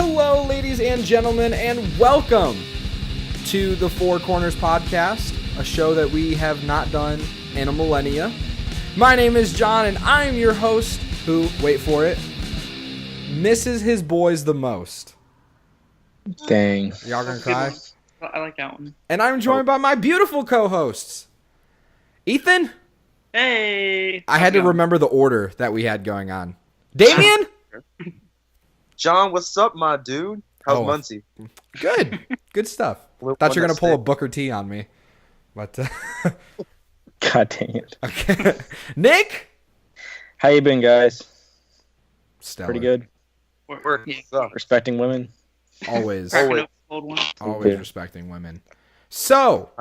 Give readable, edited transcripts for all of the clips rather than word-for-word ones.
Hello, ladies and gentlemen, and welcome to the Four Corners Podcast, a show that we have not done in a millennia. My name is John, and I'm your host who, wait for it, misses his boys the most. Dang. Y'all gonna cry? I like that one. And I'm joined by my beautiful co-hosts. Ethan? Hey! I had to remember the order that we had going on. Damien? John, what's up, my dude? How's Muncie? Good. Good stuff. Thought you were going to pull a Booker T on me. But, God dang it. Okay. Nick? How you been, guys? Stellar. Pretty good. Respecting women. Always. Always Respecting women. So,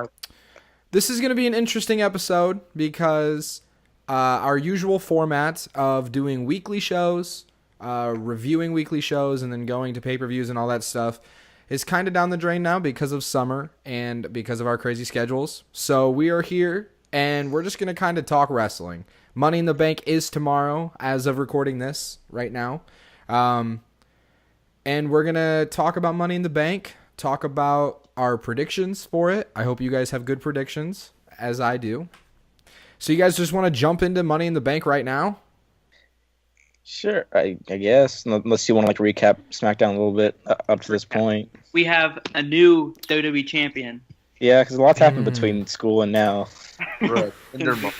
this is going to be an interesting episode because our usual format of doing weekly shows, reviewing weekly shows, and then going to pay-per-views and all that stuff is kind of down the drain now because of summer and because of our crazy schedules. So we are here, and we're just going to kind of talk wrestling. Money in the Bank is tomorrow as of recording this right now. And we're going to talk about Money in the Bank, talk about our predictions for it. I hope you guys have good predictions, as I do. So you guys just want to jump into Money in the Bank right now? Sure, I guess. Unless you want to recap Smackdown a little bit up to this point. We have a new WWE champion. Yeah, because a lot's happened between school and now. Right.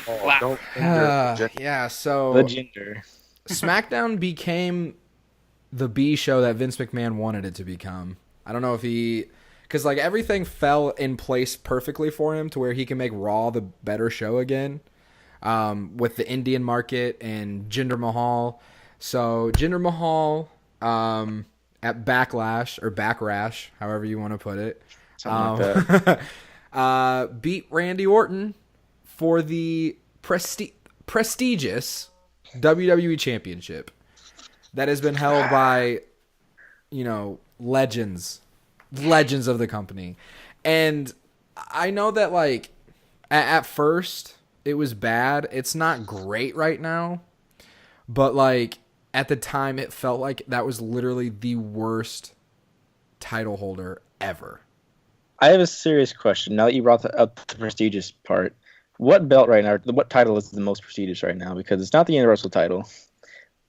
Wow. Yeah, so The Jinder. SmackDown became the B show that Vince McMahon wanted it to become. I don't know if because like everything fell in place perfectly for him to where he can make Raw the better show again, with the Indian market and Jinder Mahal. So Jinder Mahal at Backlash or Backrash, however you want to put it, Something like that. beat Randy Orton for the prestigious WWE Championship that has been held by, legends of the company. And I know that, like, at first it was bad. It's not great right now. But, like, at the time it felt like that was literally the worst title holder ever. I have a serious question. Now that you brought up the prestigious part, what belt right now, what title is the most prestigious right now? Because it's not the Universal title.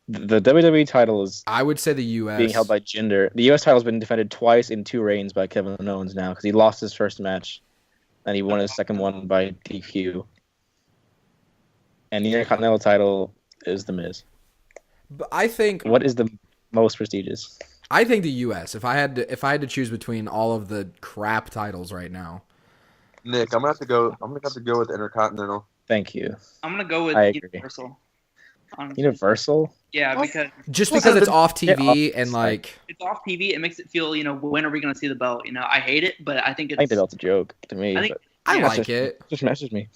The WWE title is, I would say, the U.S. being held by Jinder. The U.S. title has been defended twice in 2 reigns by Kevin Owens now because he lost his first match and he won his second one by DQ. And the Intercontinental title is The Miz. But I think What is the most prestigious? I think the U.S. If I had to choose between all of the crap titles right now, Nick, I'm gonna have to go with the Intercontinental. Thank you. I'm going to go with I agree. Universal. Honestly. Universal? Yeah, because because it's off TV and like it's off TV, it makes it feel, when are we going to see the belt? I hate it, but I think it's... I think the belt's a joke to me. I think- I like it. Just message me.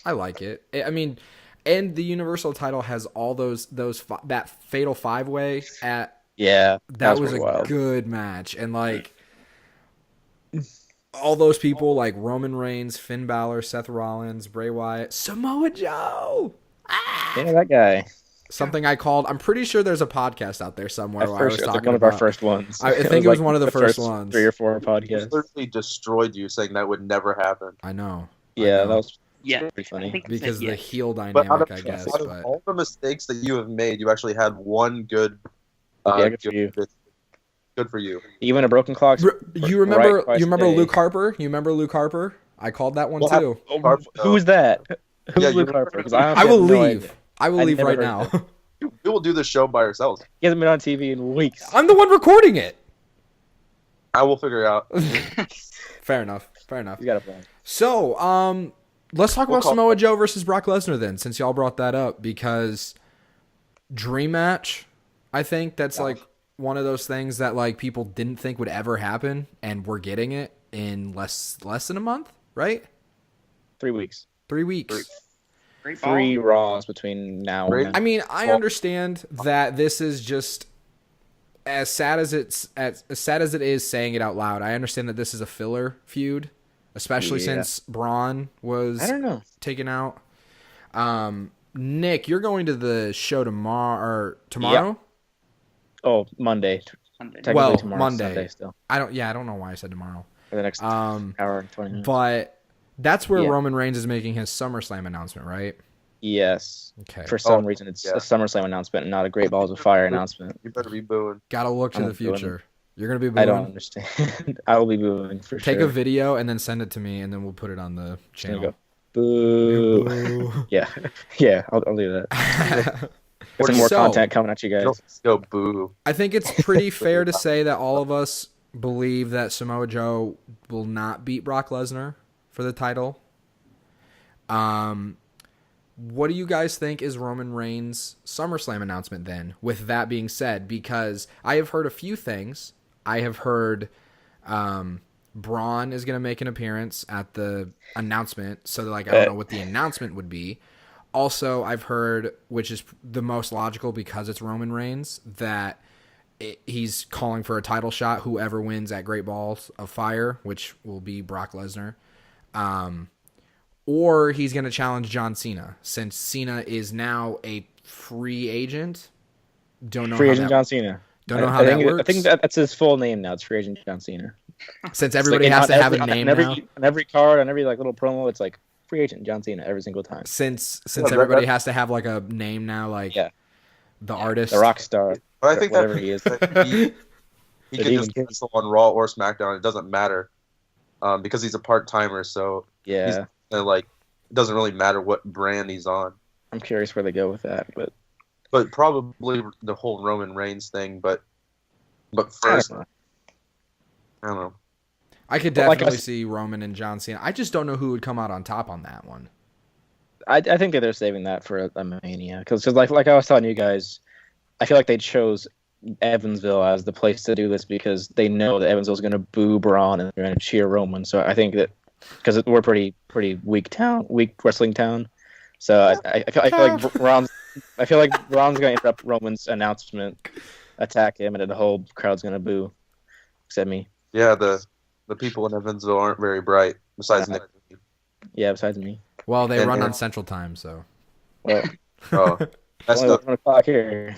I like it. I mean, and the Universal title has all that Fatal 5-Way at Yeah, that was pretty a wild. good match, and like all those people like Roman Reigns, Finn Balor, Seth Rollins, Bray Wyatt, Samoa Joe. Yeah, that guy. Something I called. I'm pretty sure there's a podcast out there somewhere where I was talking one of about our first ones. I think it was one of the first ones. 3 or 4 He podcasts. literally destroyed you, saying that would never happen. I know. Yeah, I know. that was Yeah, pretty funny. I think Because yeah. the heel But dynamic, I guess. out of But all the mistakes that you have made, you actually had one good. Yeah, good for you. Good for you. Even a broken clock. you remember? right twice You remember a day. Luke Harper? You remember Luke Harper? I called that one Well, too. Who's that? Who's Yeah, you Luke remember- Harper? 'Cause I I will have no leave. idea. I will I leave never right heard now. We will do this show by ourselves. He hasn't been on TV in weeks. I'm the one recording it. I will figure it out. Fair enough. He's got a plan. So, let's talk We'll about call- Samoa Joe versus Brock Lesnar then, since y'all brought that up, because dream match, I think that's like one of those things that like people didn't think would ever happen, and we're getting it in less than a month, right? 3 weeks. 3 weeks. Great ball. 3 Raws between now and Great. then. I mean, I understand that this is just as sad as it is saying it out loud. I understand that this is a filler feud, especially Yeah. since Braun was I don't know. taken out. Nick, you're going to the show tomorrow. Oh, Monday. Sunday. Technically Well, tomorrow's Monday. Sunday still. I don't know why I said tomorrow. For the next hour and 20 minutes. But that's where Yeah. Roman Reigns is making his SummerSlam announcement, right? Yes. Okay. For some reason, it's a SummerSlam announcement and not a Great Balls of Fire announcement. You better be booing. Gotta look to I'm the future. You're gonna be booing. I don't understand. I will be booing for sure. Take a video and then send it to me, and then we'll put it on the channel. Go, boo. Boo. Yeah, I'll do that. There's some more So- content coming at you guys. Don't go boo. I think it's pretty fair to say that all of us believe that Samoa Joe will not beat Brock Lesnar for the title. What do you guys think is Roman Reigns' SummerSlam announcement then? With that being said, because I have heard a few things. I have heard Braun is going to make an appearance at the announcement, so I don't know what the announcement would be. Also, I've heard, which is the most logical because it's Roman Reigns, that he's calling for a title shot, whoever wins at Great Balls of Fire, which will be Brock Lesnar. Or he's going to challenge John Cena, since Cena is now a free agent. Don't know Free how agent that, John Cena. Don't know how that works. I think that's his full name now. It's Free Agent John Cena. Since It's everybody like, has to have a on name every, now. On every card, on every little promo, it's like Free Agent John Cena every single time. Since Yeah, everybody has to have a name now, the artist. The rock star. But I think whatever that he is. he can just cancel on Raw or SmackDown. It doesn't matter, because he's a part timer. So Yeah. it doesn't really matter what brand he's on. I'm curious where they go with that, but But probably the whole Roman Reigns thing. But I first, don't know. I don't know. I could But like definitely I s- see Roman and John Cena. I just don't know who would come out on top on that one. I think that they're saving that for a Mania because like I was telling you guys, I feel like they chose Evansville as the place to do this because they know that Evansville's going to boo Braun and they're going to cheer Roman. So I think that because we're pretty weak wrestling town. So I feel like Braun's going to interrupt Roman's announcement, attack him, and then the whole crowd's going to boo, except me. Yeah, the people in Evansville aren't very bright. Besides Nick. Yeah, besides me. Well, they And- run and- on Central Time, so. Well, Oh, that's only the 1 o'clock here.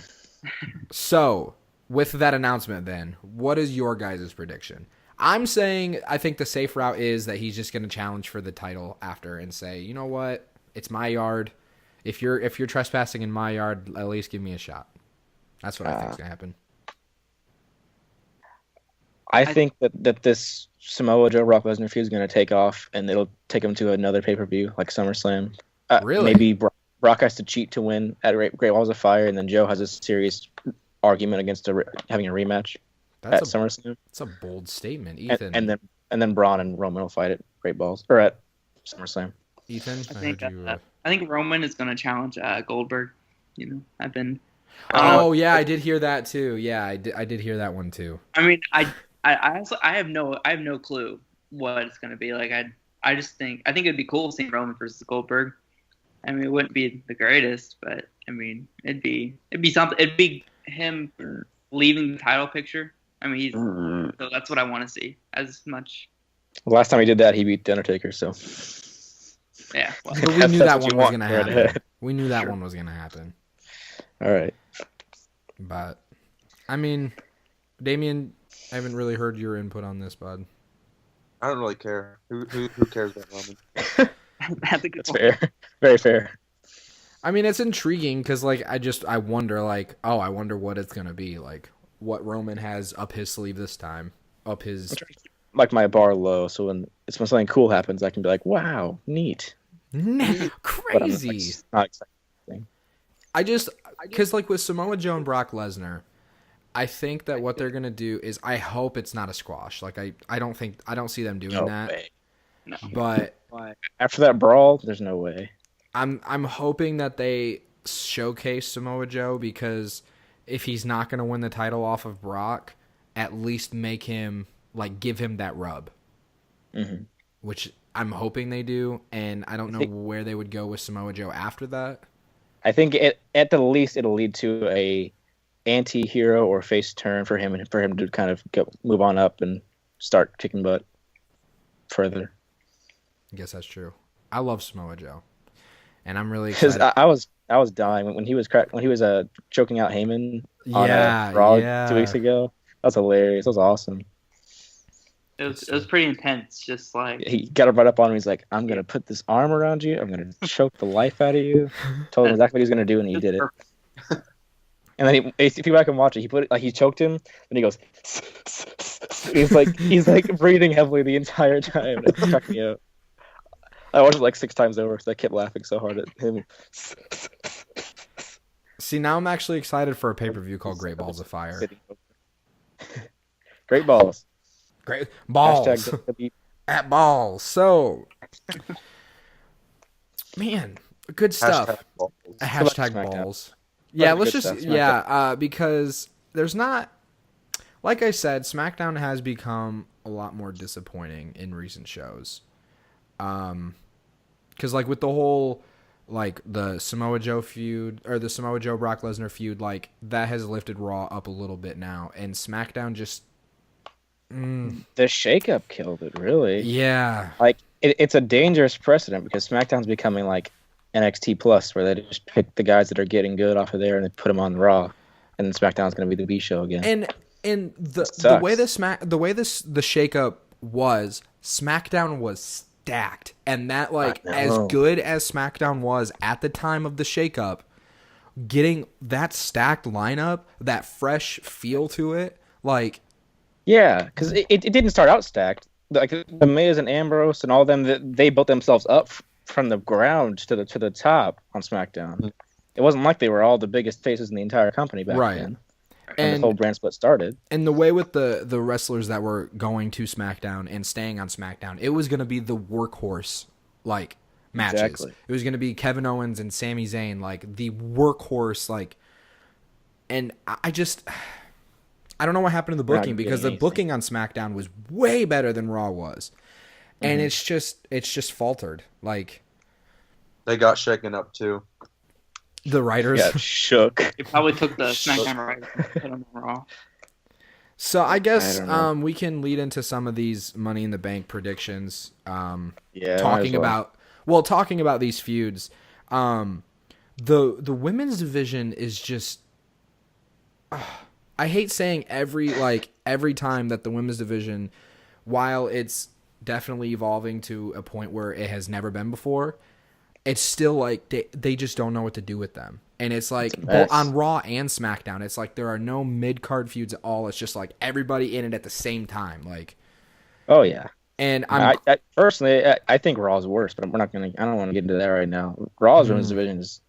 So, with that announcement then, what is your guys' prediction? I'm saying I think the safe route is that he's just going to challenge for the title after and say, you know what, it's my yard. If you're trespassing in my yard, at least give me a shot. That's what I think is going to happen. I think that this Samoa Joe Brock Lesnar feud is going to take off, and it'll take him to another pay-per-view like SummerSlam. Really? Maybe Brock has to cheat to win at Great Walls of Fire, and then Joe has a serious argument against having a rematch at That's SummerSlam. a bold statement, Ethan. And then Braun and Roman will fight at Great Balls or at SummerSlam. Ethan, I think heard you. I think Roman is going to challenge Goldberg. You know, I've been. Oh yeah, I did hear that too. Yeah, I did hear that one too. I mean, I have no clue what it's going to be like. I just think it'd be cool seeing Roman versus Goldberg. I mean, it wouldn't be the greatest, but I mean, it'd be something. It'd be him leaving the title picture. I mean, so that's what I want to see as much. Last time he did that, he beat The Undertaker. So Yeah. Well, But we knew that That's what one you was want going to right happen. ahead. We knew that Sure. one was going to happen. all right. But I mean, Damien, I haven't really heard your input on this, bud. I don't really care. Who cares about Roman? that's a good That's point. fair. Very fair. I mean, it's intriguing because, I wonder, I wonder what it's gonna be, what Roman has up his sleeve this time, up his. Like my bar low, so when something cool happens, I can be like, "Wow, neat." But I'm Crazy. not excited. Because with Samoa Joe and Brock Lesnar, I think that what they're gonna do is, I hope it's not a squash. I don't see them doing No that. way. No. But After that brawl, there's no way. I'm hoping that they showcase Samoa Joe, because if he's not gonna win the title off of Brock, at least make him give him that rub, Mm-hmm. which I'm hoping they do. And I don't know where they would go with Samoa Joe after that. I think at the least it'll lead to a anti-hero or face turn for him, and for him to kind of move on up and start kicking butt further. I guess that's true. I love Samoa Joe, and I'm really Because excited. I was dying when he was choking out Heyman on Yeah, Raw yeah. 2 weeks ago. That's hilarious. That was awesome. It was pretty intense. Just like He got right up on him. He's like, "I'm gonna put this arm around you. I'm gonna choke the life out of you." Told him exactly what he was gonna do, and he did it. And then if you back and watch it, he choked him, and he goes. he's like breathing heavily the entire time. It struck me out. I watched it like 6 times over because I kept laughing so hard at him. See, now I'm actually excited for a pay-per-view called Great Balls of Fire. Great balls. Great balls. Hashtag at balls. So, man, good stuff. Hashtag balls. Yeah, let's just because there's not, like I said, SmackDown has become a lot more disappointing in recent shows. Because like with the whole like the Samoa Joe feud or the Samoa Joe Brock Lesnar feud, like that has lifted Raw up a little bit now, and SmackDown just the shakeup killed it, really. Yeah, like it's a dangerous precedent because SmackDown's becoming like NXT Plus, where they just pick the guys that are getting good off of there and they put them on Raw, and then SmackDown's going to be the B show again. And the way the shakeup was, SmackDown was stacked, and that like as good as SmackDown was at the time of the shakeup, getting that stacked lineup, that fresh feel to it, like yeah, because it didn't start out stacked. Like the Miz and Ambrose and all them, they built themselves up from the ground to the top on SmackDown. It wasn't like they were all the biggest faces in the entire company back then. And the whole brand split started. And the way with the wrestlers that were going to SmackDown and staying on SmackDown, it was going to be the workhorse like matches. Exactly. It was going to be Kevin Owens and Sami Zayn, like the workhorse, like. And I don't know what happened to the booking because the booking on SmackDown was way better than Raw was, and it's just faltered. Like they got shaken up too. The writers got shook. It probably took the SmackDown writers and put them on Raw. So I guess we can lead into some of these Money in the Bank predictions. Talking about these feuds. The women's division is just. I hate saying every time that the women's division, while it's definitely evolving to a point where it has never been before, it's still like they just don't know what to do with them. And it's like both on Raw and SmackDown, it's like there are no mid-card feuds at all. It's just like everybody in it at the same time. Like, oh yeah. And I personally, I think Raw's worse, but I don't want to get into that right now. Raw's women's division is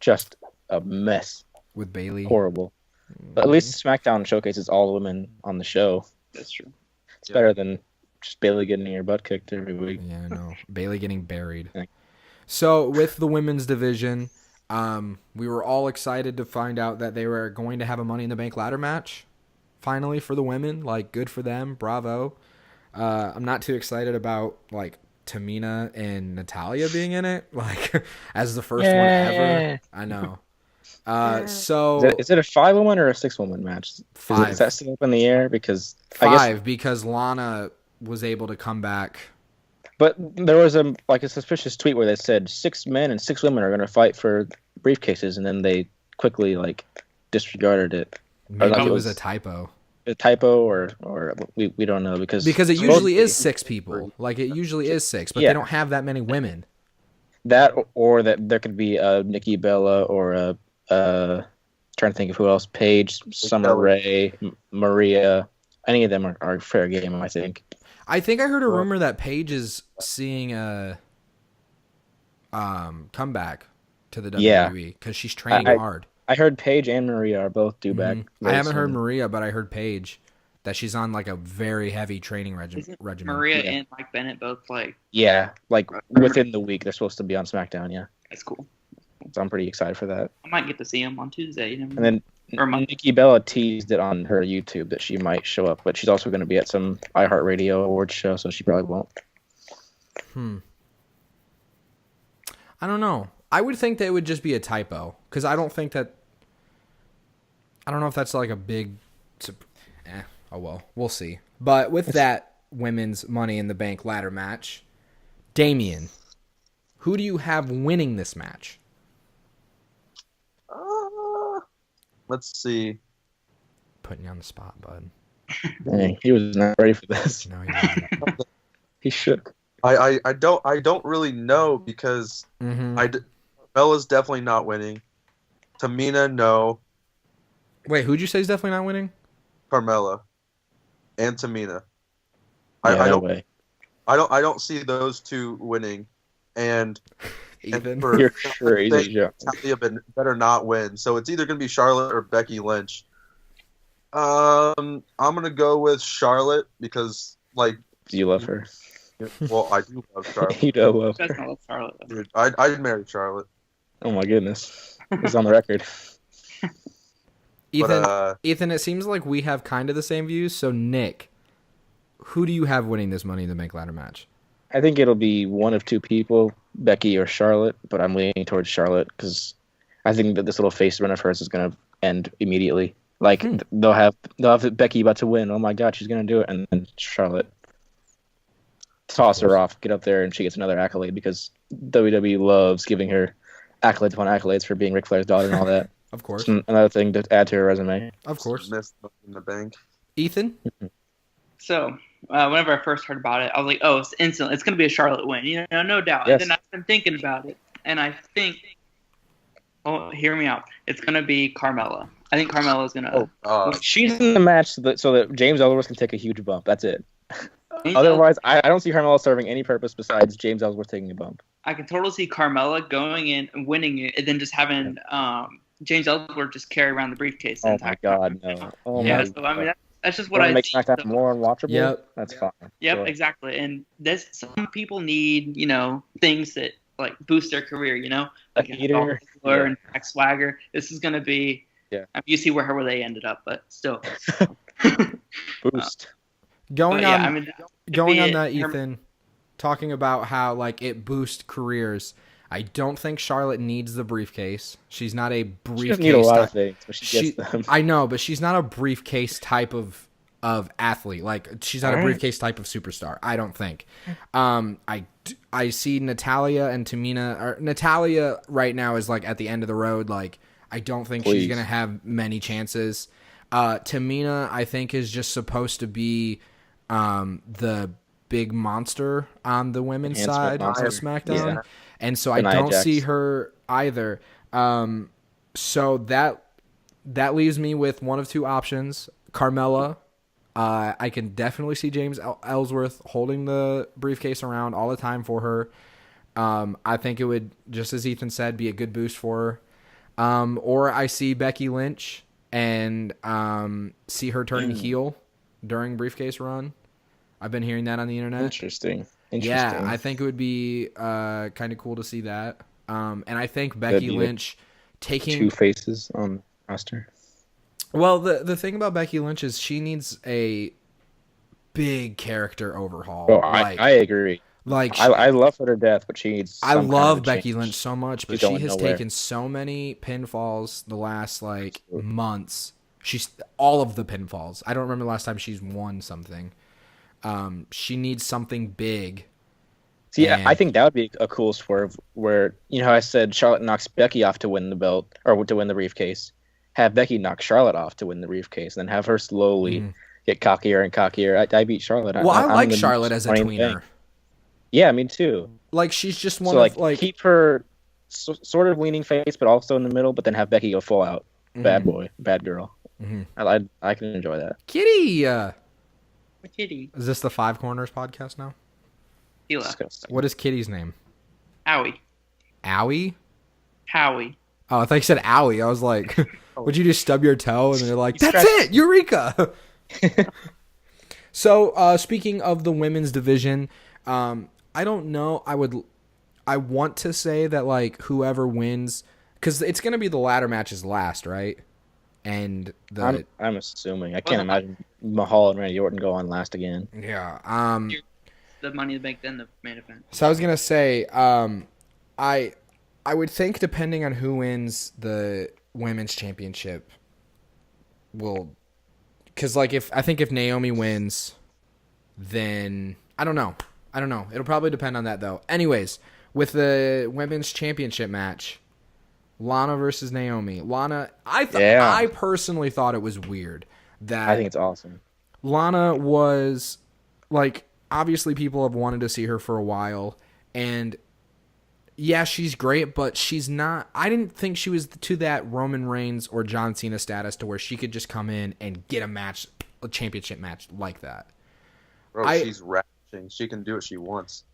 just a mess with Bayley. Horrible. But at least SmackDown showcases all the women on the show. That's true. It's better than just Bayley getting your butt kicked every week. Yeah, I know. Bayley getting buried. So with the women's division, we were all excited to find out that they were going to have a Money in the Bank ladder match. Finally for the women, like good for them, bravo. I'm not too excited about like Tamina and Natalya being in it, like as the first one ever. I know. So is it a 5-woman or a 6-woman match? 5. Is that still up in the air? Because 5, because Lana was able to come back. But there was a suspicious tweet where they said 6 men and 6 women are going to fight for briefcases, and then they quickly disregarded it. Maybe it was a typo. A typo, or we don't know because it usually is 6 people. Like it usually is 6, but they don't have that many women. That or that there could be a Nikki Bella or a trying to think of who else. Paige, Summer Rae, Maria. Any of them are fair game, I think. I think I heard a rumor that Paige is seeing a comeback to the WWE because she's training hard. I heard Paige and Maria are both due back. I haven't heard Maria, but I heard Paige that she's on like a very heavy training regimen. Maria and Mike Bennett both within the week they're supposed to be on SmackDown. Yeah, that's cool. So I'm pretty excited for that. I might get to see him on Tuesday. And then Nikki Bella teased it on her YouTube that she might show up, but she's also going to be at some iHeartRadio awards show, so she probably won't. I don't know. I would think that it would just be a typo because I don't know if that's like a big. Oh well, we'll see. But with that women's Money in the Bank ladder match, Damian, who do you have winning this match? Let's see. Putting you on the spot, bud. Dang, he was not ready for this. No, he wasn't. He shook. I don't really know because Mhm. Bella's definitely not winning. Tamina, no. Wait, who'd you say is definitely not winning? Carmella and Tamina. Yeah, I no don't way. I don't see those two winning. And Ethan. for You're crazy, Joe. Natalia better not win. So it's either gonna be Charlotte or Becky Lynch. I'm gonna go with Charlotte because Do you love her? well, I do love Charlotte. You don't love That's her. not Charlotte. Dude, I'd marry Charlotte. Oh my goodness. It's on the record. Ethan, But Ethan, it seems like we have kind of the same views. So, Nick, who do you have winning this Money in the Bank ladder match? I think it'll be one of two people, Becky or Charlotte, but I'm leaning towards Charlotte because I think that this little face run of hers is going to end immediately. Like they'll have Becky about to win. Oh my God, she's going to do it, and then Charlotte toss her off, get up there, and she gets another accolade because WWE loves giving her accolades upon accolades for being Ric Flair's daughter and all that. Of course. It's another thing to add to her resume. Of course. missed in the bank. Ethan? So, whenever I first heard about it, I was like, oh, it's instant. It's going to be a Charlotte win. No doubt. Yes. And then I've been thinking about it. And I think, hear me out. It's going to be Carmella. I think Carmella is going to. She's in the match so that James Ellsworth can take a huge bump. That's it. Otherwise, I don't see Carmella serving any purpose besides James Ellsworth taking a bump. I can totally see Carmella going in and winning it, and then just having James Ellsworth just carry around the briefcase. Oh my God, no! Oh Yeah, my so I mean God. that's just what Wanna I make see. SmackDown So- more unwatchable. Yep. That's fine. Yep, Sure. exactly. And some people need, things that like boost their career, like Heater, Dolph and Jack Swagger. This is gonna be Yeah. I mean, you see where they ended up, but still. Boost. Going But yeah, on I mean, it'd going be on it. that, Ethan, talking about how like it boosts careers. I don't think Charlotte needs the briefcase. She's not a briefcase. She doesn't need a lot of type- things, but she gets them. I know, but she's not a briefcase type of athlete. Like she's not a briefcase type of superstar. I don't think. I see Natalia and Tamina. Or Natalia right now is like at the end of the road. Like I don't think she's Please. gonna have many chances. Tamina, I think, is just supposed to be the big monster on the women's Enhancement side of monster. SmackDown. Yeah. And so I Nia don't Jax. see her either. So that leaves me with one of two options. Carmella. I can definitely see James Ellsworth holding the briefcase around all the time for her. I think it would, just as Ethan said, be a good boost for her. Or I see Becky Lynch and see her turning heel during briefcase run. I've been hearing that on the internet. Interesting. Yeah, I think it would be kind of cool to see that. And I think Becky be Lynch taking two faces on roster. Well, the thing about Becky Lynch is she needs a big character overhaul. Oh, I agree. Like I love her to death, but she needs. I some love kind of Becky change. Lynch so much, but She's she going has nowhere. taken so many pinfalls the last months. She's all of the pinfalls. I don't remember the last time she's won something. She needs something big. See, And- I think that would be a cool swerve where, how I said Charlotte knocks Becky off to win the belt or to win the briefcase. Have Becky knock Charlotte off to win the briefcase, and then have her slowly get cockier and cockier. I beat Charlotte. Well, I I'm like the Charlotte as a main tweener. thing. Yeah, me too. Like she's just one So of keep her sort of leaning face, but also in the middle. But then have Becky go full out bad boy, bad girl. I can enjoy that. Kitty. Kitty. Is this the Five Corners podcast now? Hila. Disgusting. What is Kitty's name? Howie. Owie? Howie. Oh, I thought you said owie. I was like, would you just stub your toe and they're like, that's scratched- it, Eureka. So, speaking of the women's division, I don't know. I want to say that like whoever wins, because it's going to be the ladder matches last, right? And I'm assuming. I can't imagine Mahal and Randy Orton go on last again. yeah. The Money in the Bank, then the main event. So I was gonna say, I would think depending on who wins the women's championship, because like if Naomi wins, then I don't know. It'll probably depend on that though. Anyways, with the women's championship match, Lana versus Naomi. Lana, I personally thought it was weird that I think it's awesome. Lana was like, obviously people have wanted to see her for a while, and yeah, she's great, but she's not. I didn't think she was to that Roman Reigns or John Cena status to where she could just come in and get a championship match like that. Bro, she's ravishing. She can do what she wants.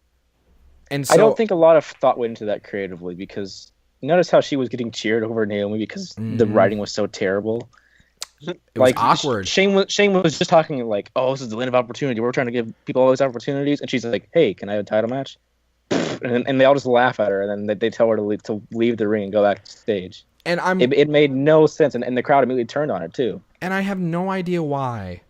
And so, I don't think a lot of thought went into that creatively, because notice how she was getting cheered over Naomi because the writing was so terrible. it was Like, awkward. Shane was just talking like, "Oh, this is the land of opportunity. We're trying to give people all these opportunities," and she's like, "Hey, can I have a title match?" And they all just laugh at her, and then they tell her to leave the ring and go backstage. And It made no sense, and the crowd immediately turned on it too. And I have no idea why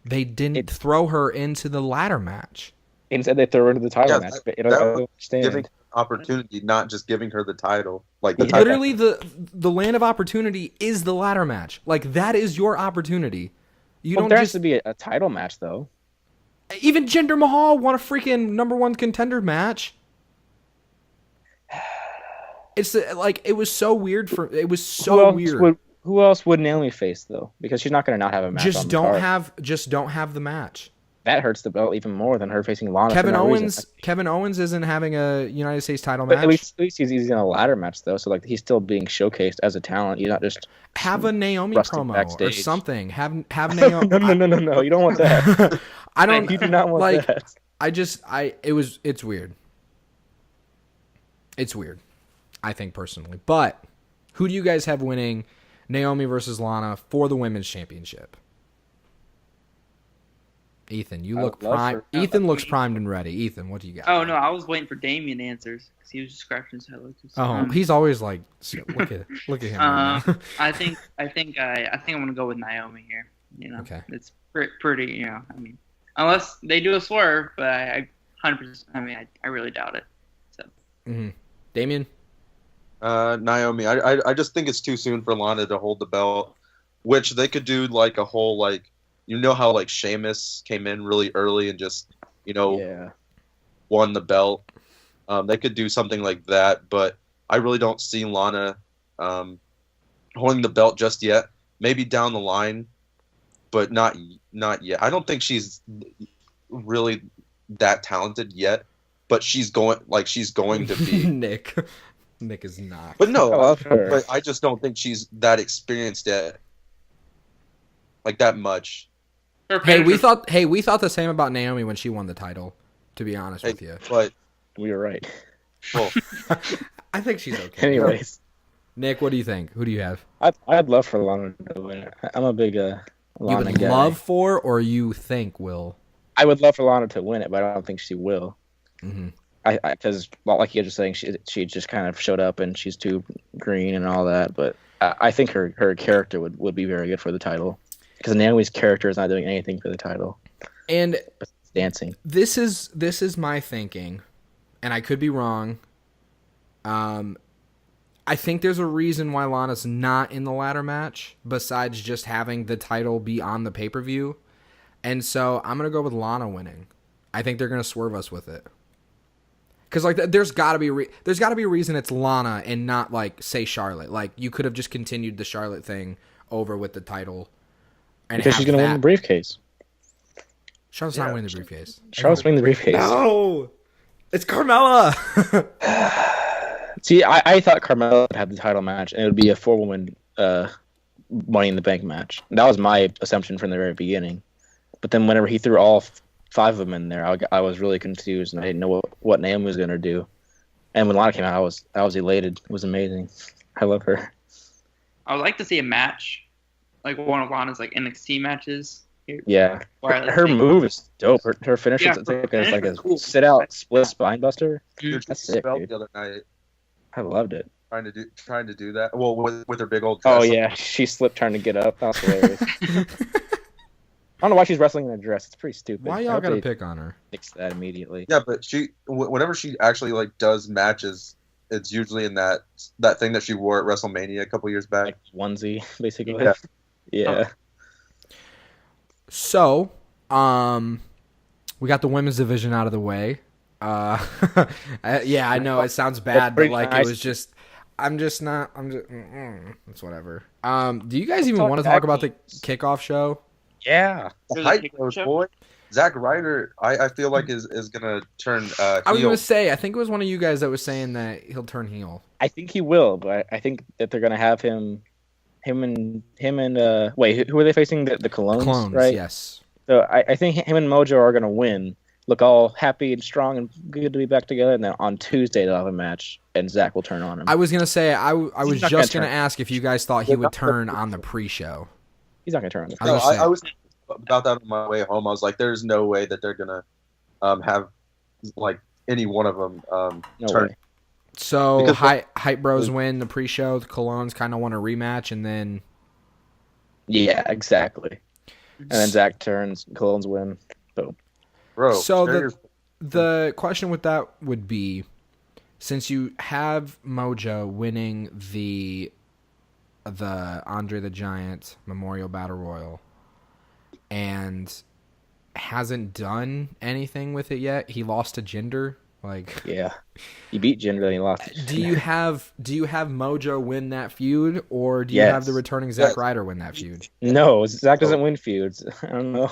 they didn't throw her into the ladder match. Instead, they throw her into the title match. I don't understand. Giving opportunity, not just giving her the title. Like the title. Literally, the land of opportunity is the ladder match. Like, that is your opportunity. You don't there just has to be a title match though. even Jinder Mahal won a freaking #1 contender match. It's like, it was so weird Who else would Naomi face though? Because she's not going to not have a match. Just don't have the match. That hurts the belt even more than her facing Lana. Kevin for no Owens reason. Kevin Owens isn't having a United States title But match. at least he's in a ladder match though, so like he's still being showcased as a talent. He's not just have a Naomi rustic promo or backstage. something. Have Naomi. No. You don't want that. I don't. You do not want that. It's weird. It's weird, I think personally. But who do you guys have winning Naomi versus Lana for the women's championship? Ethan, you look prime. Ethan looks primed and ready. Ethan, what do you got? Oh no, I was waiting for Damien answers because he was just scratching his head. He's always like, look at him. Right now. I think I'm gonna go with Naomi here. You know, Okay. It's pretty. You know, I mean, unless they do a swerve, but I 100%. I mean, I really doubt it. So. Mm-hmm. Damien. Naomi. I just think it's too soon for Lana to hold the belt, which they could do like a whole like. You know how like Sheamus came in really early and just won the belt. They could do something like that, but I really don't see Lana holding the belt just yet. Maybe down the line, but not yet. I don't think she's really that talented yet, but she's going to be. Nick is not. But no, I love her. but I just don't think she's that experienced yet, like that much. Hey, we thought the same about Naomi when she won the title. To be honest with you, but We were right. well, I think she's okay. Anyways, Nick, what do you think? Who do you have? I'd love for Lana to win. I'm a big You Lana would guy. love for, or you think will? I would love for Lana to win it, but I don't think she will. Mm-hmm. Because like you were just saying, she just kind of showed up and she's too green and all that. But I think her character would be very good for the title. Because Naomi's character is not doing anything for the title. And It's dancing. this is my thinking, and I could be wrong. I think there's a reason why Lana's not in the ladder match, besides just having the title be on the pay-per-view. And so I'm gonna go with Lana winning. I think they're gonna swerve us with it. Because like there's gotta be a reason it's Lana and not like say Charlotte. Like you could have just continued the Charlotte thing over with the title. And Because she's going to win the briefcase. Charlotte's not winning the briefcase. Charlotte's winning the briefcase. No, it's Carmella. See, I thought Carmella would have the title match, and it would be a 4-woman Money in the Bank match. That was my assumption from the very beginning. But then whenever he threw all 5 of them in there, I was really confused, and I didn't know what Naomi was going to do. And when Lana came out, I was elated. It was amazing. I love her. I would like to see a match, like one of Lana's like NXT matches. Yeah, her move is dope. Her finish is like a cool. sit out split spine buster. Dude, That's sick, dude. the other night I loved it. trying to do that. Well, with her big old. Oh dress. yeah, she slipped trying to get up. That was hilarious. I don't know why she's wrestling in a dress. It's pretty stupid. Why I y'all hope gotta they pick on her? fix that immediately. Yeah, but whenever she actually like does matches, it's usually in that thing that she wore at WrestleMania a couple years back. Like onesie, basically. Yeah. Yeah. So, we got the women's division out of the way. Yeah, I know it sounds bad, but like it was just. It's whatever. Do you guys even want to talk about the kickoff show? Yeah. For the Hype kick goes, show? boy. Zack Ryder, I feel like is gonna turn I was heel. gonna say, I think it was one of you guys that was saying that he'll turn heel. I think he will, but I think that they're gonna have him and wait, who are they facing? The Clones, Clones, right? yes. So I think him and Mojo are gonna win. Look all happy and strong and good to be back together. And then on Tuesday they'll have a match, and Zach will turn on him. I was gonna say, I was He's not just gonna gonna turn. ask if you guys thought he They're would not gonna turn turn. on the pre-show. He's not gonna turn on him. I was No, gonna say, I was about that on my way home. I was like, "There's no way that they're gonna have like any one of them No turn." way. so because- hype bros win the pre-show. The Colognes kind of want a rematch, and then Yeah, exactly. And then Zach turns, Clones win. Bro, So share your- the question with that would be, since you have Mojo winning the Andre the Giant Memorial Battle Royal and hasn't done anything with it yet, he lost to Jinder. Like, Yeah, he beat Jinder, then he lost. do you have Mojo win that feud, or do you have the Yes. returning Zack Yes. Ryder win that feud? No, Zach doesn't win feuds. I don't know.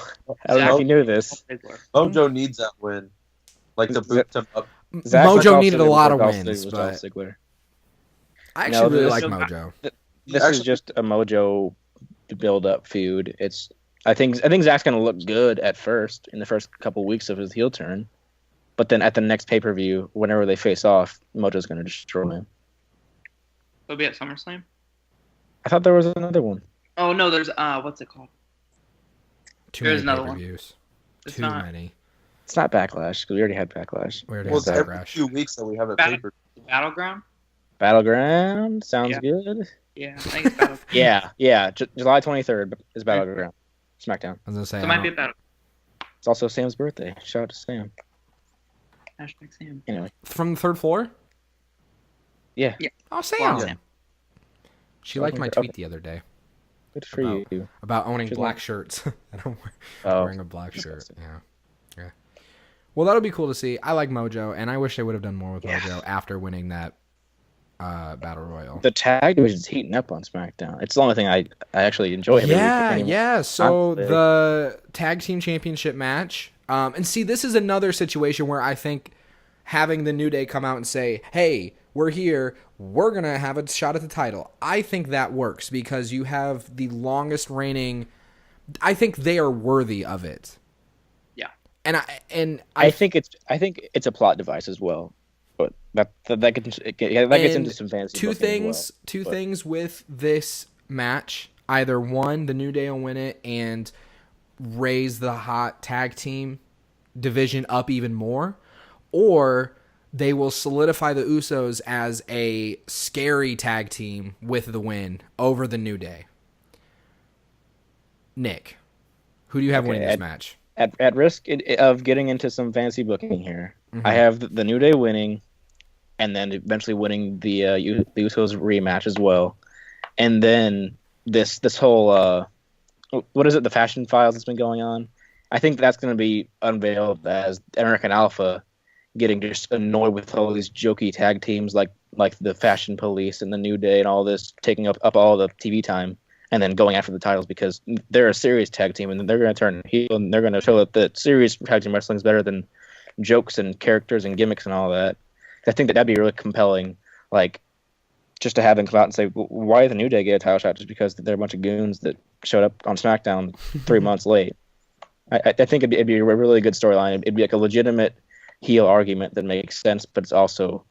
I don't know if you knew this. Mojo needs that win, like to boost him up. Zach was Mojo also needed a good lot with of Dolph wins, Ziggler, but Dolph Ziggler. I No, actually really this- like Mojo. This is Actually- just a Mojo build-up feud. I think Zach's gonna look good at first in the first couple weeks of his heel turn, but then at the next pay-per-view, whenever they face off, Mojo's gonna destroy him. It'll be at SummerSlam. I thought there was another one. Oh no, there's what's it called? Too There's many another one. pay-per-views. It's Too not many. It's not Backlash because we already had Backlash. We already Well, had it's every Backlash. 2 weeks that we have a Battle- paper. Battleground. Battleground sounds Yeah. good. Yeah, I think it's Battleground. Yeah. July 23rd is Battleground. SmackDown. I was gonna say, So it I might be don't- a battle. It's also Sam's birthday. Shout out to Sam. Hashtag Sam. Anyway, from the third floor. yeah, Oh, Sam. Well, Sam. She liked my tweet the other day good for About- you. about owning She's black like- shirts. I don't wear, Oh, wearing a black shirt. Yeah. Well, that'll be cool to see. I like Mojo, and I wish they would have done more with Mojo after winning that battle royal. the tag division's heating up on SmackDown. It's the only thing I actually enjoy. every week anymore. Yeah. So Honestly. the tag team championship match, and see, this is another situation where I think having the New Day come out and say, "Hey, we're here. We're gonna have a shot at the title." I think that works because you have the longest reigning. I think they are worthy of it. Yeah. And I think it's a plot device as well, but that gets into some fancy. two booking as things. Two things with this match. Either one, the New Day will win it and raise the hot tag team division up even more, or they will solidify the Usos as a scary tag team with the win over the New Day. Nick, who do you have Okay, winning this match? At risk of getting into some fancy booking here, I have the New Day winning, and then eventually winning the Usos rematch as well, and then this whole what is it, the fashion files that's been going on. I think that's going to be unveiled as American Alpha getting just annoyed with all these jokey tag teams like the Fashion Police and the New Day and all this taking up all the TV time, and then going after the titles because they're a serious tag team and they're going to turn heel and they're going to show that serious tag team wrestling is better than jokes and characters and gimmicks and all that. I think that'd be really compelling, like just to have them come out and say, why did the New Day get a title shot? Just because they're a bunch of goons that showed up on SmackDown 3 months late. I think it'd be a really good storyline. It'd be like a legitimate heel argument that makes sense, but it's also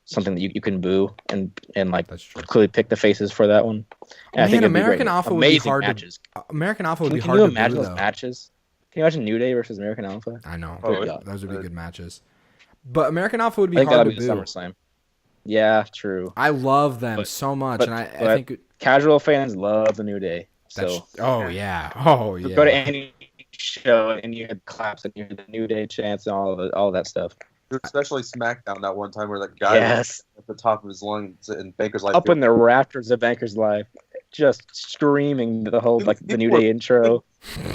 something that you can boo and like That's true. clearly pick the faces for that one. And I think it'd be American great. Alpha would be Amazing hard matches. to. American Alpha would be Can hard you to imagine boo, those though. matches? Can you imagine New Day versus American Alpha? I know. Oh, yeah. Those would be good matches. But American Alpha would be I think hard that'll to be the boo. SummerSlam. Yeah, true. I love them But- so much, but- and I but- think Casual fans love the New Day. that's. So Oh yeah. Oh yeah. go to any show and you hear claps and you hear the New Day chants and all that stuff. Especially SmackDown that one time where that guy Yes. was at the top of his lungs and Baker's like, Up in the rafters of Banker's Life, just screaming the whole like the New Day intro.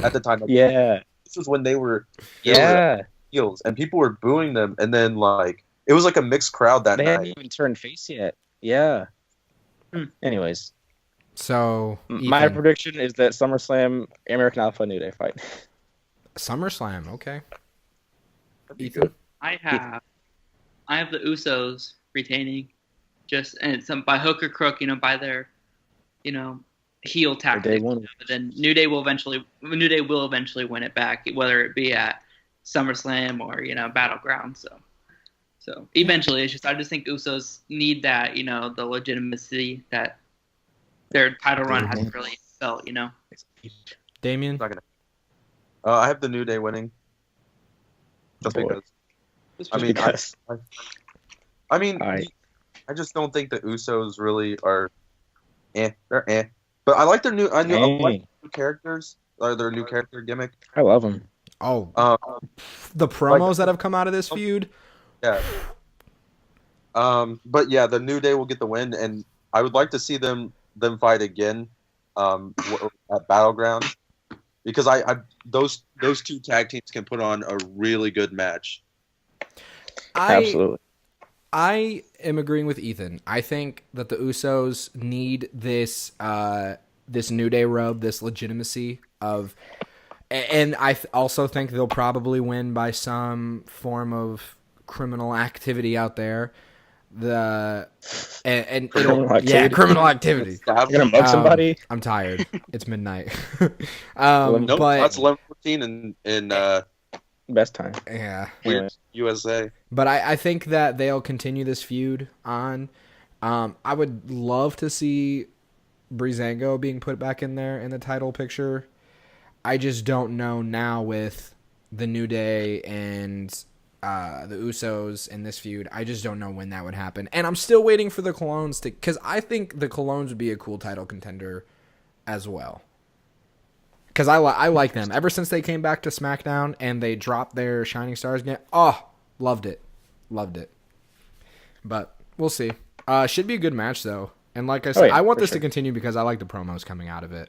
at the time. Like, Yeah, This was when they were yeah. heels and people were booing them, and then like it was like a mixed crowd that They hadn't night. even turned face yet. Yeah. Hmm. Anyways, So My Ethan, prediction is that SummerSlam American Alpha New Day fight. SummerSlam. Okay. That'd be Ethan. good. I have the Usos retaining, just and some by hook or crook, by their, heel day tactics. one. But then New Day will eventually win it back, whether it be at SummerSlam or Battleground. So eventually, I just think Usos need that, the legitimacy that their title run hasn't really felt. Damien. Not gonna. I have the New Day winning. Just Boy. because. Just I mean, because. I mean, Alright. I just don't think the Usos really are. They're eh. But I like their new. I like new characters. Their new character gimmick. I love them. Oh, Um, the promos that have come out of this feud. yeah. But yeah, the New Day will get the win, and I would like to see them fight again, at Battleground, because I those two tag teams can put on a really good match. Absolutely. I am agreeing with Ethan. I think that the Usos need this this New Day rub, this legitimacy of, and I also think they'll probably win by some form of criminal activity out there. Criminal Criminal activity. You're gonna mug somebody? I'm tired. It's midnight. Nope, but that's 11:14 in Best time. yeah. Anyway. USA. But I think that they'll continue this feud on. I would love to see Breezango being put back in there in the title picture. I just don't know now with the New Day and the Usos in this feud. I just don't know when that would happen. And I'm still waiting for the Colognes to... Because I think the Colognes would be a cool title contender as well. Because I like them. Ever since they came back to SmackDown and they dropped their Shining Stars again, loved it. Loved it. But we'll see. Should be a good match, though. And like I said, I want this to continue because I like the promos coming out of it.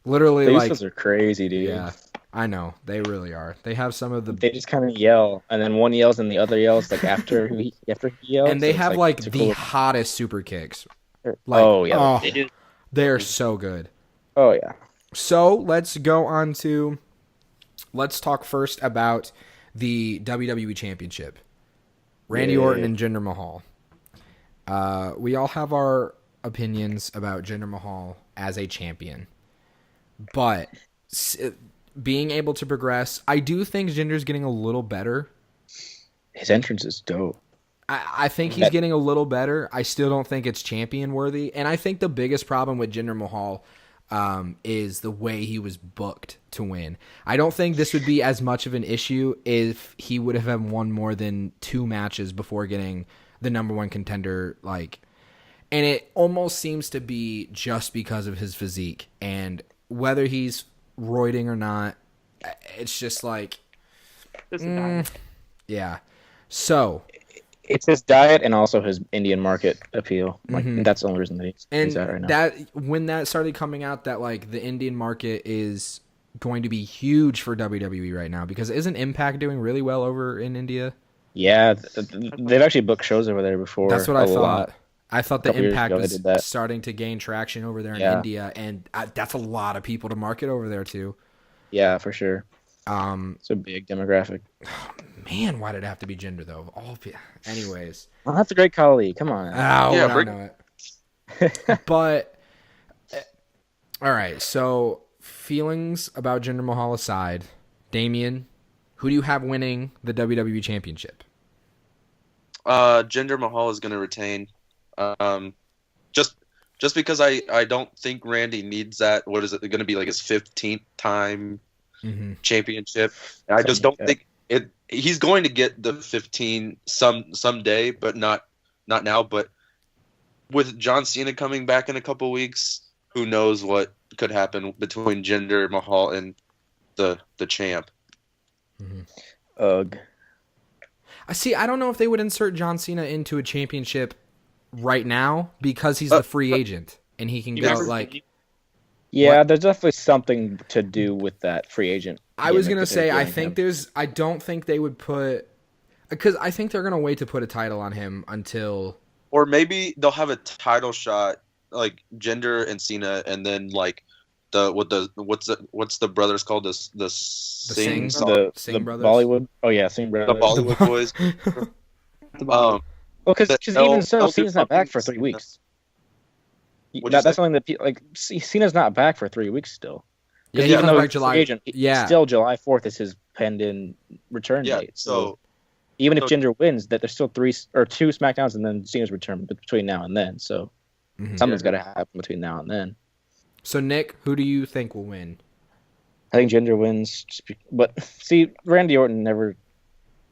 Literally, The like... Usos are crazy, dude. Yeah, I know. They really are. They have some of the... They just kind of yell, and then one yells and the other yells like after he yells. And they so have it's the cool. hottest super kicks. Oh, yeah. They do. They're so good. Oh, yeah. So let's go on to... Let's talk first about the WWE Championship. Randy Orton and Jinder Mahal. We all have our opinions about Jinder Mahal as a champion. But being able to progress, I do think Jinder's getting a little better. His entrance is dope. I think he's getting a little better. I still don't think it's champion worthy. And I think the biggest problem with Jinder Mahal is the way he was booked to win. I don't think this would be as much of an issue if he would have won more than 2 matches before getting the number 1 contender. And it almost seems to be just because of his physique. And whether he's roiding or not, it's just like... yeah. So... It's his diet and also his Indian market appeal. That's the only reason that he's out right now. That when that started coming out, that the Indian market is going to be huge for WWE right now, because isn't Impact doing really well over in India? Yeah, they've actually booked shows over there before. That's what I thought. Lot. I thought the Impact was that. starting to gain traction over there in India, and that's a lot of people to market over there too. Yeah, for sure. It's a big demographic. Man, why did it have to be Jinder though? Anyways. Well, that's a great colleague. Come on. I know it. But all right, so feelings about Jinder Mahal aside, Damien, who do you have winning the WWE Championship? Jinder Mahal is going to retain. Just because I don't think Randy needs that. What is it going to be, like his 15th time championship? And I just don't think it. He's going to get the 15 someday, but not now. But with John Cena coming back in a couple weeks, who knows what could happen between Jinder Mahal and the champ. Ugh. I don't know if they would insert John Cena into a championship right now because he's the free agent and he can go Yeah, there's definitely something to do with that free agent. I was gonna say I don't think they would put, because I think they're gonna wait to put a title on him until, or maybe they'll have a title shot like Jinder and Cena, and then like what's the brothers called? The Singh Singh? The Singh brothers? Bollywood. Oh yeah, Singh the brothers. Bollywood boys. The bottom. Well, because even so, they'll do Cena's not back something- for 3 weeks. What'd you That's say? something that like Cena's not back for 3 weeks still. Yeah, Because he even comes though back he's a July. free agent, Yeah. still July 4th is his pending return Yeah. date. So even if so- Jinder wins, that there's still 2 SmackDowns and then Cena's return between now and then. So Mhm. something's got to happen between now and then. So Nick, who do you think will win? I think Jinder wins, but see, Randy Orton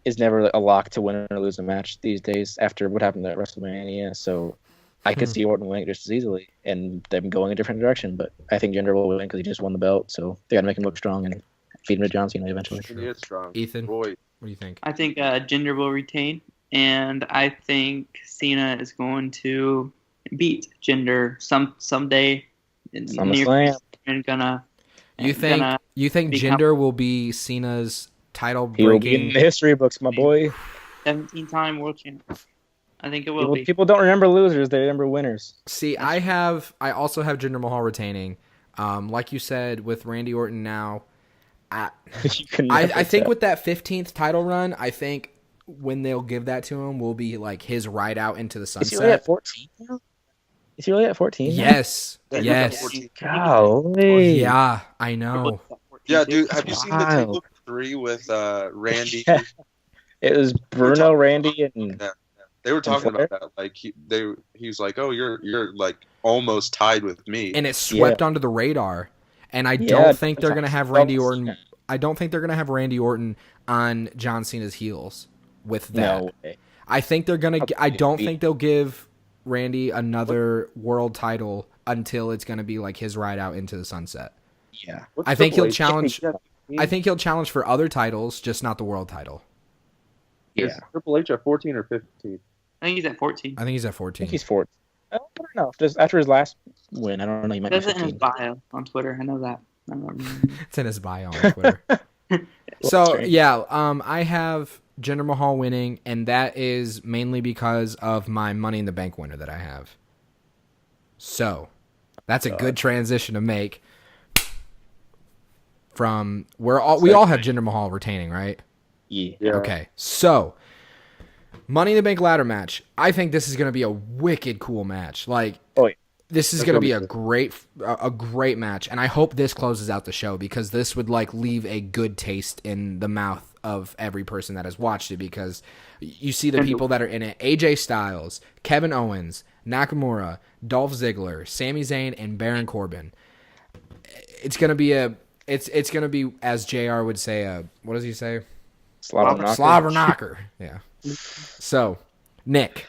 is never a lock to win or lose a match these days after what happened at WrestleMania. So I could see Orton winning just as easily and them going a different direction. But I think Jinder will win because he just won the belt. So they got to make him look strong and feed him to John Cena eventually. He is strong. Ethan, what Boy, do you think? I think Jinder will retain, and I think Cena is going to beat Jinder someday in the near SummerSlam. future, and gonna. You think gonna Jinder become- will be Cena's title He will be in breaking? the history books, my boy. 17-time world champ? I think it will be. People don't remember losers; they remember winners. See, I also have Jinder Mahal retaining. Like you said, with Randy Orton now, You can I never think tell. with that 15th title run, I think when they'll give that to him will be like his ride out into the Is he really at sunset. 14 now? Is he really at 14? now? Yes, Yeah, he's yes, at 14. Golly. yeah, I know. Yeah, dude. Have you seen the Wild. table 3 with Randy? Yeah. It was Bruno, Randy, and Yeah. They were talking Flair? about that. Like he was like, "Oh, you're like almost tied with me." And it swept onto the radar. And I Yeah, don't think they're it's gonna have awesome. Randy Orton. I don't think they're gonna have Randy Orton on John Cena's heels with that. no way. I think they're gonna. I Okay. don't think they'll give Randy another world title until it's gonna be like his ride out into the sunset. Yeah. What's I think Triple he'll H? challenge. Yeah. I think he'll challenge for other titles, just not the world title. Yeah. Is Triple H at 14 or 15? I think he's at 14. I think he's at I 14. think he's 4th. I don't know. Just after his last win, I don't know. He might He be does it in his 15. bio on Twitter. I know that. I don't remember. It's in his bio on Twitter. So yeah, I have Jinder Mahal winning, and that is mainly because of my Money in the Bank winner that I have. So that's a good transition to make from we all have Jinder Mahal retaining, right? Yeah. Okay, so Money in the Bank ladder match. I think this is going to be a wicked cool match. Like, Oh, yeah. this is That's going to gonna be be a great match, and I hope this closes out the show because this would like leave a good taste in the mouth of every person that has watched it. Because you see the people that are in it: AJ Styles, Kevin Owens, Nakamura, Dolph Ziggler, Sami Zayn, and Baron Corbin. It's gonna be it's gonna be, as JR would say, what does he say? Slobber knocker. Slobber knocker. Yeah. So, Nick,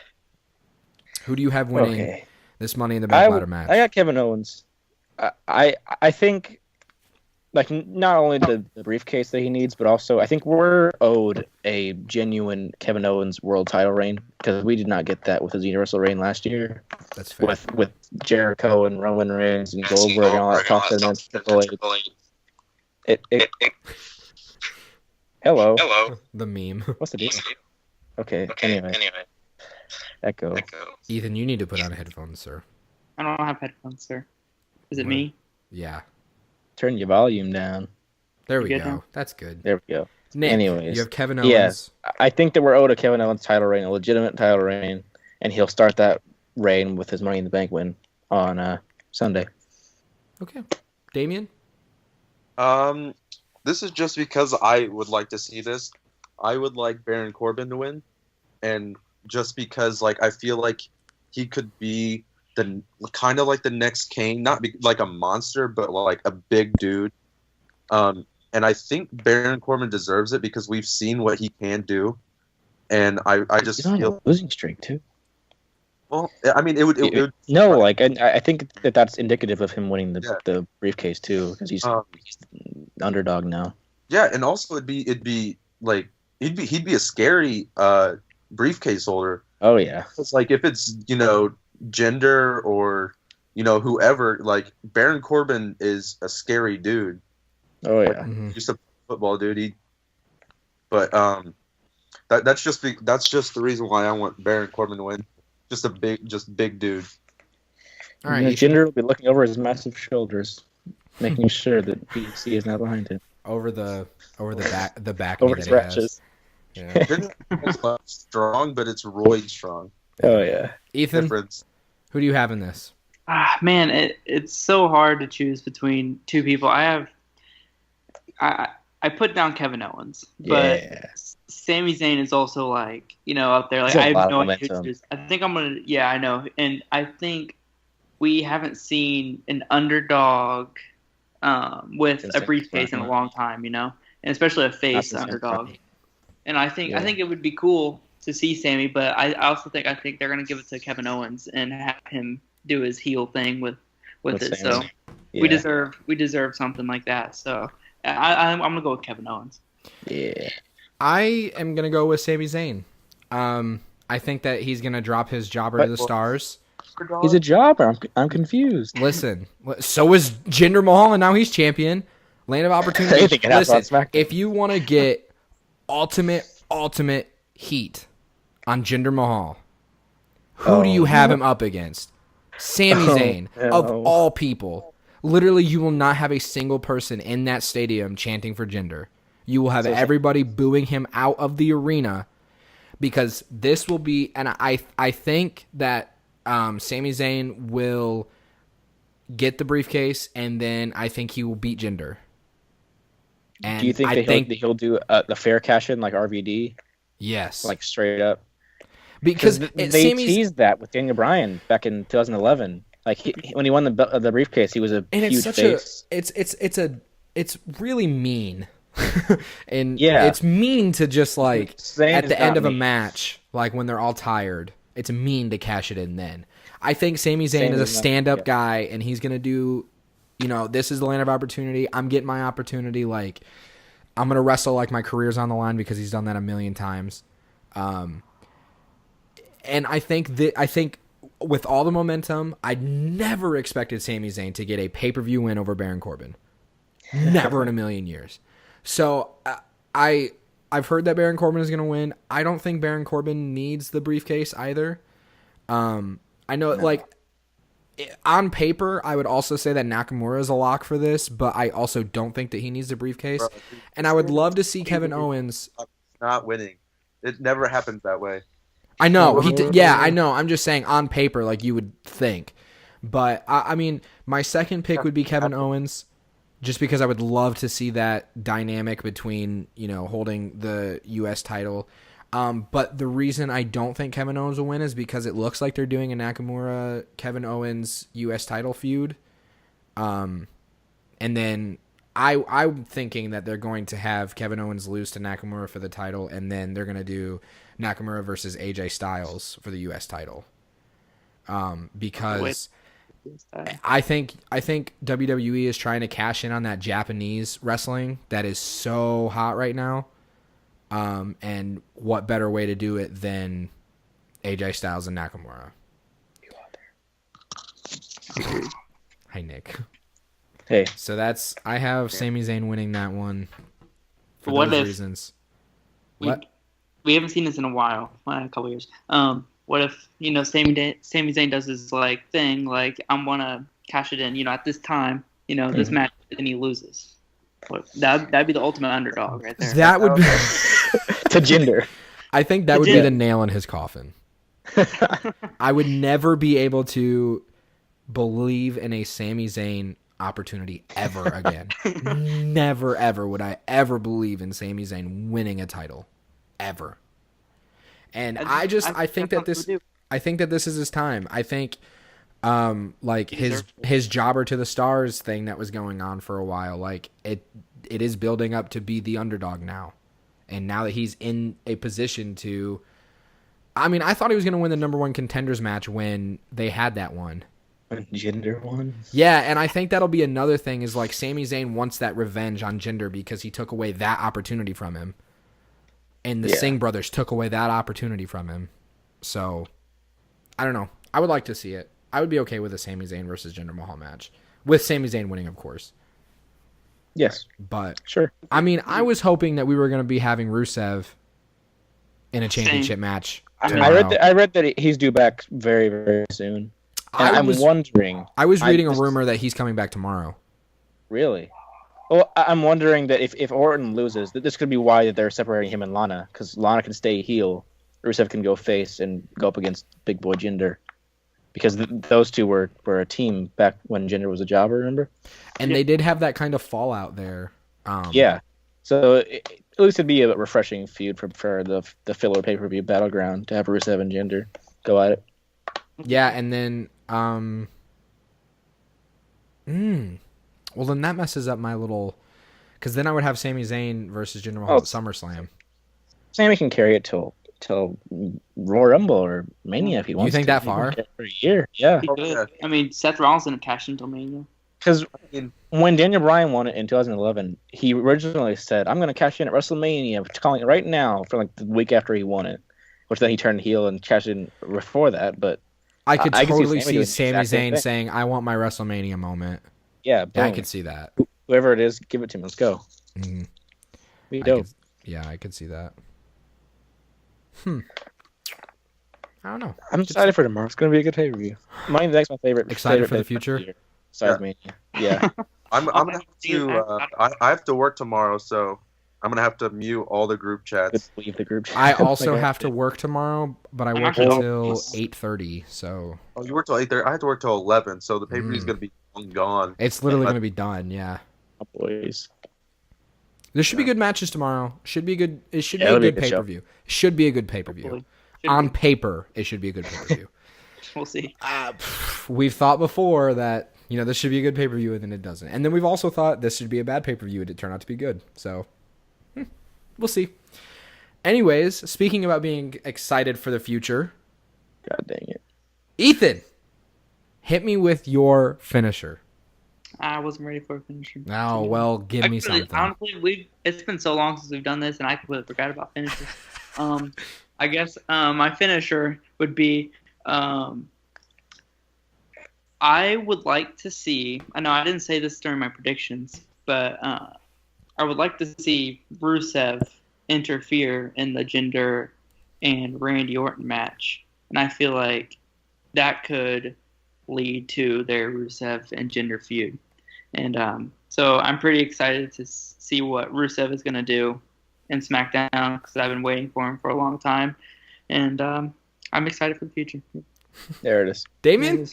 who do you have winning Okay. this Money in the Bank ladder match? I got Kevin Owens. I think, like, not only the briefcase that he needs, but also I think we're owed a genuine Kevin Owens world title reign because we did not get that with his Universal reign last year That's fair. with Jericho and Roman Reigns and Goldberg and all that talk. And then Triple H. Hello. The meme. What's the deal? Okay. Anyway. Echo. Ethan, you need to put on headphones, sir. I don't have headphones, sir. Is it me? Yeah. Turn your volume down. There we You go. good now? That's good. There we go. Nick, Anyways. you have Kevin Owens. Yes. I think that we're owed a Kevin Owens title reign, a legitimate title reign, and he'll start that reign with his Money in the Bank win on Sunday. Okay. Damien? This is just because I would like to see this. I would like Baron Corbin to win, and just because like I feel like he could be the kind of like the next Kane, not like a monster, but like a big dude. And I think Baron Corbin deserves it because we've seen what he can do, and I just He's on feel a losing streak too. well. I mean, it would No, like I think that's indicative of him winning Yeah. the briefcase too, because he's the underdog now. yeah, and also it'd be like he'd be a scary briefcase holder. Oh yeah, It's like if it's Jinder or whoever, like Baron Corbin is a scary dude. oh yeah. Mhm. Just a football dude. But that's just the reason why I want Baron Corbin to win. Just big dude. All right, Jinder will be looking over his massive shoulders, making sure that BC is not behind him. over the back Over knee his that he has. ratchets. Yeah. It's not strong, but it's roid strong. Oh yeah. Ethan, Difference. who do you have in this? Man, it's so hard to choose between two people. I put down Kevin Owens, but Yeah. Sami Zayn is also like, up there. Like He's a I have lot no of idea who to momentum. choose. I think I'm gonna. Yeah, I know, and I think we haven't seen an underdog with Since a briefcase in a Smackdown. long time, and especially a face since underdog. Smackdown. And I think it would be cool to see Sammy, but I also think they're gonna give it to Kevin Owens and have him do his heel thing with it. Sami. So we deserve something like that. So I'm gonna go with Kevin Owens. Yeah. I am gonna go with Sami Zayn. I think that he's gonna drop his jobber to the stars. He's a jobber. I'm confused. Listen, so is Jinder Mahal, and now he's champion. Land of opportunity. Anything can happen on Listen, SmackDown. if you want to get ultimate heat on Jinder Mahal, who do you have him up against? Sami Zayn, of all people. Literally, you will not have a single person in that stadium chanting for Jinder. You will have everybody booing him out of the arena because this will be, and I think that Sami Zayn will get the briefcase, and then I think he will beat Jinder. And Do you think that he'll do the fair cash in like RVD, yes, like straight up? because they Sami's, teased that with Daniel Bryan back in 2011. Like when he won the briefcase, he was a and huge it's such face. it's really mean. And Yeah. it's mean to just like Zayn at is the end not of a mean. match, like when they're all tired, it's mean to cash it in then. I think Sami Zayn Sami is a is not- stand-up yeah. guy, and he's going to do, this is the land of opportunity. I'm getting my opportunity. Like, I'm going to wrestle like my career's on the line because he's done that a million times. And I think with all the momentum, I never expected Sami Zayn to get a pay-per-view win over Baron Corbin. Never in a million years. So I've heard that Baron Corbin is going to win. I don't think Baron Corbin needs the briefcase either. I know, like, on paper, I would also say that Nakamura is a lock for this, but I also don't think that he needs the briefcase. Bro, And I would love to see Kevin Owens. Not winning. It never happens that way. I know I know. I'm just saying on paper, like you would think, but I mean, my second pick would be Kevin Owens, just because I would love to see that dynamic between holding the U.S. title. But the reason I don't think Kevin Owens will win is because it looks like they're doing a Nakamura Kevin Owens U.S. title feud, and then I'm thinking that they're going to have Kevin Owens lose to Nakamura for the title, and then they're going to do Nakamura versus AJ Styles for the U.S. title. Because I think WWE is trying to cash in on that Japanese wrestling that is so hot right now. And what better way to do it than AJ Styles and Nakamura? Hi, Nick. Hey, So I have Sami Zayn winning that one for What those if- reasons. We, What? we haven't seen this in a while, a couple years. What if Sami Zayn does his like thing, like I'm gonna cash it in, at this time, this match, and he loses. That'd be the ultimate underdog right there. That would be. to Jinder. I think that would be Legit. the nail in his coffin. I would never be able to believe in a Sami Zayn opportunity ever again. Never, ever would I ever believe in Sami Zayn winning a title. Ever. And I think that this is his time. I think like his jobber to the stars thing that was going on for a while, like it is building up to be the underdog now. And now that he's in a position to, I mean, I thought he was going to win the number one contenders match when they had that one. Jinder one. Yeah, and I think that'll be another thing is like Sami Zayn wants that revenge on Jinder because he took away that opportunity from him. And the Singh brothers took away that opportunity from him. So, I don't know. I would like to see it. I would be okay with a Sami Zayn versus Jinder Mahal match. With Sami Zayn winning, of course. Yes, But, sure. I mean, I was hoping that we were going to be having Rusev in a championship match tomorrow. I read that he's due back very, very soon. And I'm wondering. I was reading a rumor that he's coming back tomorrow. Really? Well, I'm wondering that if Orton loses, that this could be why they're separating him and Lana, because Lana can stay heel, Rusev can go face and go up against Big Boy Jinder, because those two were a team back when Jinder was a jobber, remember? And they did have that kind of fallout there. Yeah. So at least it'd be a refreshing feud for the filler pay-per-view Battleground to have Rusev and Jinder go at it. Yeah, and then well, then that messes up my little, because then I would have Sami Zayn versus Jinder Mahal at SummerSlam. Sami can carry it till Royal Rumble or Mania if he wants. You think to. that far? For a year, yeah. I mean, Seth Rollins didn't cash until Mania. Because when Daniel Bryan won it in 2011, he originally said, "I'm going to cash in at WrestleMania, calling it right now," for like the week after he won it. Which then he turned heel and cashed in before that. But I could totally see Sami Zayn saying, "I want my WrestleMania moment." Yeah, I could see that. Whoever it is, give it to him. Let's go. Mm-hmm. Be dope. I could see that. I don't know. I'm excited for tomorrow. It's going to be a good pay-per-view. Money in the Bank's my favorite. Excited for the future? Besides Mania. Yeah. I'm gonna have to. I have to work tomorrow, so I'm gonna have to mute all the group chats. Leave the group chat. I also have to work tomorrow, but I work until 8:30. So. Oh, you work till 8:30. I have to work till 11, so the pay-per-view is gonna be gone. It's literally gonna be done. Yeah. Boys. There should be good matches tomorrow. Should be good. It should be a good pay-per-view. Should be a good pay-per-view. On paper, it should be a good pay-per-view. We'll see. We've thought before that, this should be a good pay-per-view, and then it doesn't. And then we've also thought this should be a bad pay-per-view, and it turned out to be good. So, we'll see. Anyways, speaking about being excited for the future. God dang it. Ethan, hit me with your finisher. I wasn't ready for a finisher. Oh, well, give me something. Honestly, it's been so long since we've done this, and I completely forgot about finishers. I guess my finisher would be I would like to see, I know I didn't say this during my predictions, but I would like to see Rusev interfere in the Jinder and Randy Orton match. And I feel like that could lead to their Rusev and Jinder feud. And so I'm pretty excited to see what Rusev is going to do in Smackdown because I've been waiting for him for a long time. And I'm excited for the future. There it is. Damien?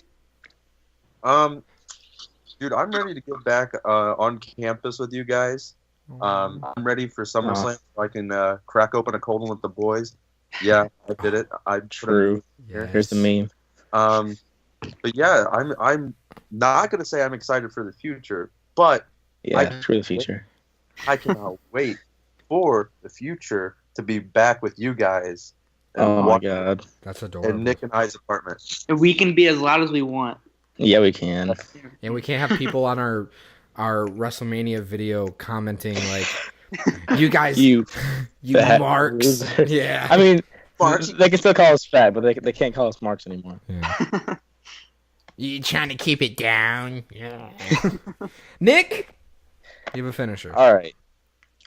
Dude, I'm ready to get back on campus with you guys. I'm ready for SummerSlam so I can crack open a cold one with the boys. Yeah, I did it. True. Yes. Here's the meme. But yeah, I'm not gonna say I'm excited for the future, but For the future. I cannot wait for the future to be back with you guys. Oh my god, that's adorable. In Nick and I's apartment. And we can be as loud as we want. Yeah, we can. And we can't have people on our WrestleMania video commenting like, "You guys, you marks." Yeah. I mean, they can still call us fat, but they can't call us marks anymore. Yeah. You trying to keep it down? Yeah. Nick, you have a finisher. All right.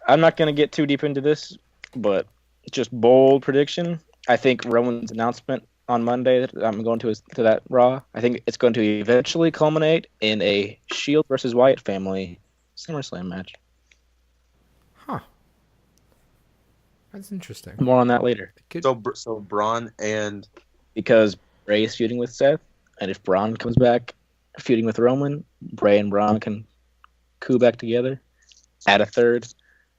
I'm not gonna get too deep into this, but just bold prediction. I think Roman's announcement on Monday that I'm going to that Raw, I think it's going to eventually culminate in a Shield versus Wyatt family SummerSlam match. Huh. That's interesting. More on that later. So Braun and because Bray is feuding with Seth, and if Braun comes back feuding with Roman, Bray and Braun can coup back together. Add a third,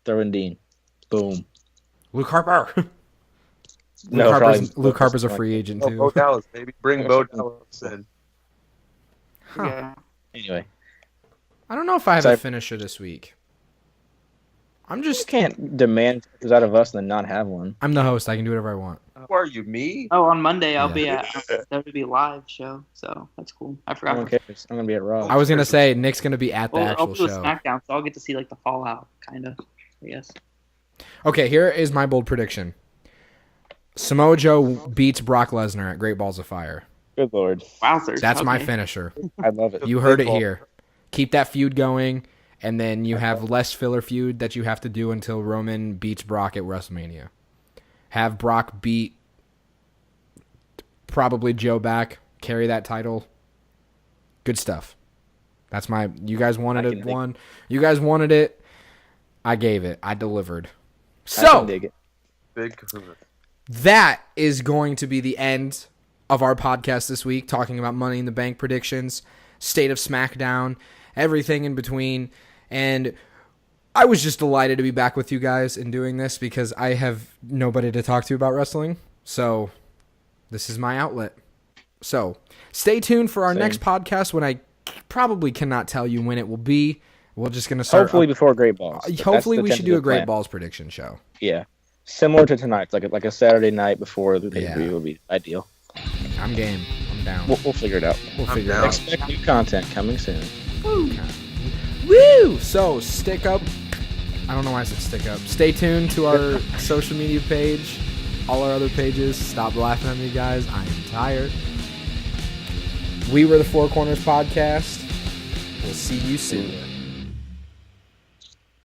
throw in Dean. Boom. Luke Harper. Luke Harper's a free agent too. Bo Dallas, baby. Bring Bo Dallas in. Huh. Yeah. Anyway. I don't know if I have a finisher this week. I'm just can't demand it out of us and then not have one. I'm the host. I can do whatever I want. Who are you, me? Oh, on Monday I'll be at WWE live show, so that's cool. I forgot. No one cares. I'm gonna be at Raw. I was gonna say Nick's gonna be at the actual I'll do show. Smackdown, so I'll get to see like the fallout, kind of. I guess. Okay, here is my bold prediction. Samoa Joe beats Brock Lesnar at Great Balls of Fire. Good lord. Wowzers. That's my finisher. I love it. You heard it here. Keep that feud going, and then you have less filler feud that you have to do until Roman beats Brock at WrestleMania. Have Brock beat probably Joe back, carry that title, Good stuff. That's my. You guys wanted I it. can dig One. You guys wanted it. I gave it. I delivered. I can So dig it. Big kahuna. that is going to be the end of our podcast this week, talking about Money in the Bank predictions, state of SmackDown, everything in between. And I was just delighted to be back with you guys and doing this because I have nobody to talk to about wrestling. So this is my outlet. So stay tuned for our Same. next podcast when I probably cannot tell you when it will be. We're just going to start. Hopefully before Great Balls. But that's Hopefully the we should do a tentative Great plan. Balls prediction show. Yeah. Similar to tonight's, like a Saturday night before the Yeah. pay-per-view would be ideal. I'm game. I'm down. We'll figure it out. We'll I'm figure it down. out. Expect new content coming soon. Woo! So, stick up. I don't know why I said stick up. Stay tuned to our social media page, all our other pages. Stop laughing at me, guys. I am tired. We were the Four Corners Podcast. We'll see you soon.